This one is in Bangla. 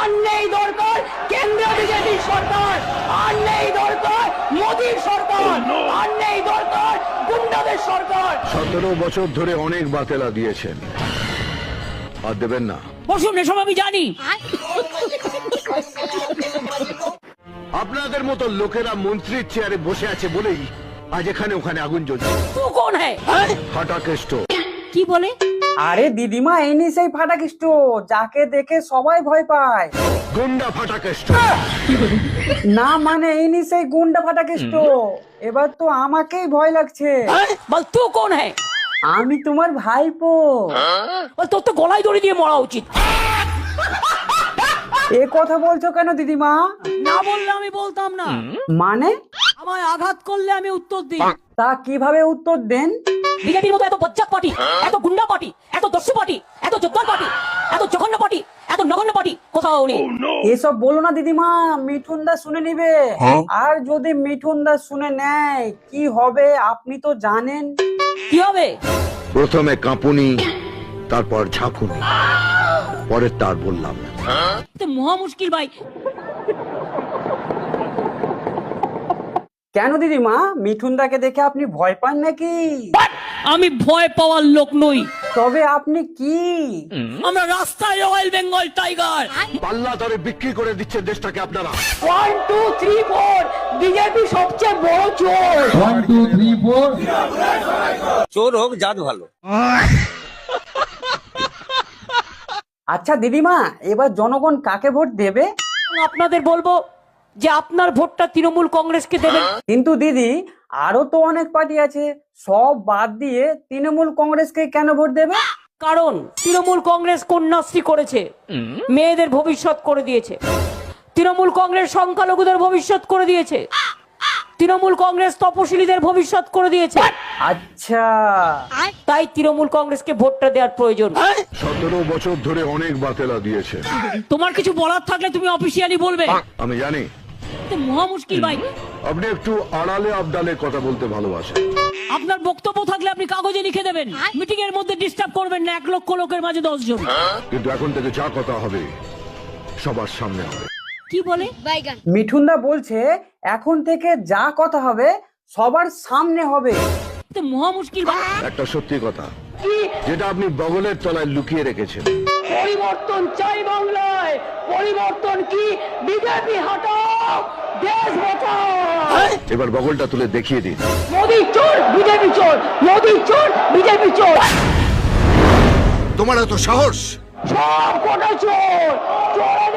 আর নেই দরকার কেন্দ্রীয় বিজেপি সরকার, আর নেই দরকার মোদীর সরকার, আর নেই দরকার গুন্ডাদের সরকার। 17 বছর ধরে অনেক বাতেলা দিয়েছেন, আর দেবেন না। বসুন, এসব আমি জানি। আপনাদের মতো লোকেরা মন্ত্রীর চেয়ারে বসে আছে বলেই আজ এখানে ওখানে আগুন জ্বলছে। তুই কোন হ্যায়? ফাটা কেষ্ট। কি বলে? আরে দিদিমা, ইনি সেই ফাটাকেষ্ট যাকে দেখে সবাই ভয় পায়। গুন্ডা ফাটা কেষ্ট। না মানে ইনি সেই গুন্ডা ফাটাকেষ্ট। এবার তো আমাকেই ভয় লাগছে। বল তুই কোন হ্যায়? আমি তোমার ভাইপো। বল তোর তো গলায় দড়ি দিয়ে মরা উচিত। এ কথা বলছো কেন দিদিমা? না বললে আমি বলতাম না। মানে? আমায় আঘাত করলে আমি উত্তর দিই। তা কিভাবে উত্তর দেন? বিজেপির মতো এত বজ্জাত পার্টি, এত গুন্ডা পার্টি, এত দস্যু পার্টি, এত যোদ্ধার পার্টি, এত জঘন্য পার্টি, এত নগণ্য পার্টি কোথাও নেই। এসব বলো না দিদিমা, মিঠুন দা শুনে নিবে। আর যদি মিঠুন দা শুনে নেয় কি হবে আপনি তো জানেন। কি হবে? প্রথমে কাঁপুনি, তারপর ঝাঁকুনি, পরের তার বললাম না। তো মহা মুশকিল ভাই। কেন দিদিমা, মিঠুন দাকে দেখে আপনি ভয় পান নাকি? আমি ভয় পাওয়ার লোক নই। তবে আপনি কি? আমরা রাস্তায় রয়্যাল বেঙ্গল টাইগার। পাল্লা দরে বিক্রি করে দিচ্ছে দেশটাকে আপনারা। 1 2 3 4 বিজেপি সবচেয়ে বড় চোর। 1 2 3 4 চোর হোক জাত ভালো। আচ্ছা দিদিমা, এবার জনগণ কাকে ভোট দেবে? আপনাদের বলবো যে আপনার ভোটটা তৃণমূল কংগ্রেসকে দেবেন। কিন্তু দিদি, আরো তো অনেক পার্টি আছে, সব বাদ দিয়ে তৃণমূল কংগ্রেসকে কেন ভোট দেবে? কারণ তৃণমূল কংগ্রেস কন্যাশ্রী করেছে, মেয়েদের ভবিষ্যৎ করে দিয়েছে। তৃণমূল কংগ্রেস সংখ্যালঘুদের ভবিষ্যৎ করে দিয়েছে। তৃণমূল কংগ্রেস তপশিলীদের ভবিষ্যৎ করে দিয়েছে। আচ্ছা, তাই তৃণমূল কংগ্রেসকে ভোটটা দেওয়ার প্রয়োজন। 17 বছর ধরে অনেক বাতেলা দিয়েছেন। তোমার কিছু বলার থাকলে তুমি অফিসিয়ালি বলবে। আমি জানি তো মহা মুশকিল ভাই। আপনি একটু আড়ালে আবডালে কথা বলতে ভালোবাসেন। আপনার বক্তব্য থাকলে আপনি কাগজে লিখে দেবেন, মিটিং এর মধ্যে ডিস্টার্ব করবেন না 1 লক্ষ লোকের মাঝে 10 জন। কিন্তু এখন থেকে যা কথা হবে সবার সামনে হবে। কি বলে? মিঠুন দা বলছে এখন থেকে যা কথা হবে সবার সামনে হবে। তো মহা মুশকিল ভাই। একটা সত্যি কথা, যেটা আপনি বগলের তলায় লুকিয়ে রেখেছেন। পরিবর্তন চাই বাংলায়। পরিবর্তন কি? বিজেপি হটাও, দেশ বাঁচাও। এবার বগলটা তুলে দেখিয়ে দিন। মোদি চোর, বিজেপি চোর, মোদি চোর, বিজেপি চোর, তোমার এত সাহস? সব কটা চোর। চোরের